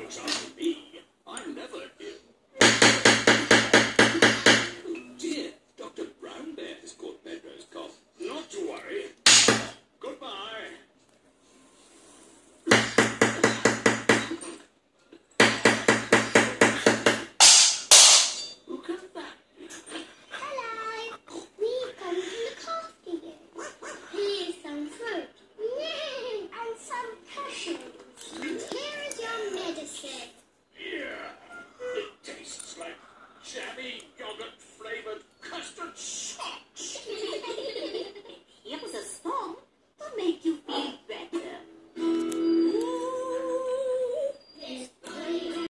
looks after me. I'm never ill. Oh dear, Dr. Brown Bear has caught Pedro's cough. Not to worry. Goodbye. Who can that be? Hello. We've come to look after you. Here's some fruit. And some cashews. And here is your medicine. Yeah, it tastes like jammy yogurt